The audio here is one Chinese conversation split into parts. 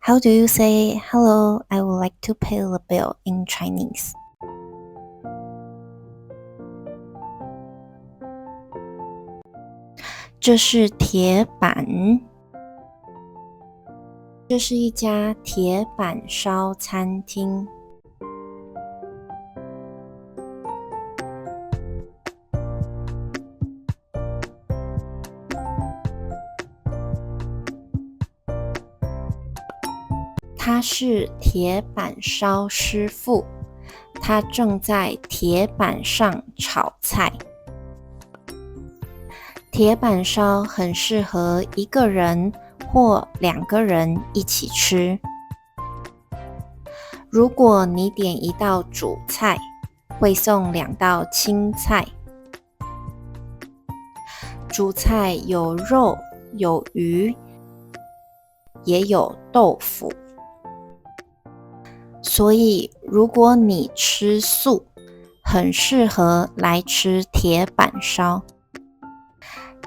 How do you say "Hello, I would like to pay the bill" in Chinese? 这是铁板，这是一家铁板烧餐厅。他是铁板烧师傅，他正在铁板上炒菜。铁板烧很适合一个人或两个人一起吃。如果你点一道主菜，会送2道青菜。主菜有肉，有鱼，也有豆腐。所以，如果你吃素，很适合来吃铁板烧。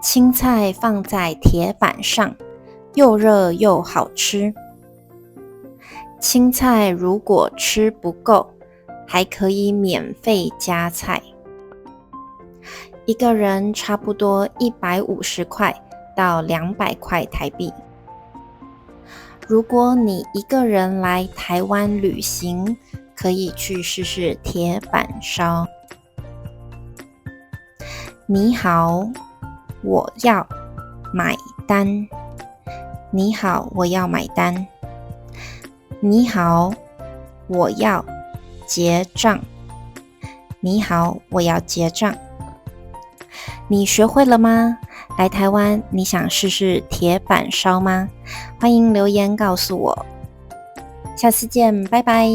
青菜放在铁板上，又热又好吃。青菜如果吃不够，还可以免费加菜。一个人差不多150块到200块台币。如果你一个人来台湾旅行，可以去试试铁板烧。你好，我要买单。你好，我要买单。你好，我要结账。你好，我要结账。你学会了吗？来台湾，你想试试铁板烧吗？欢迎留言告诉我。下次见，拜拜。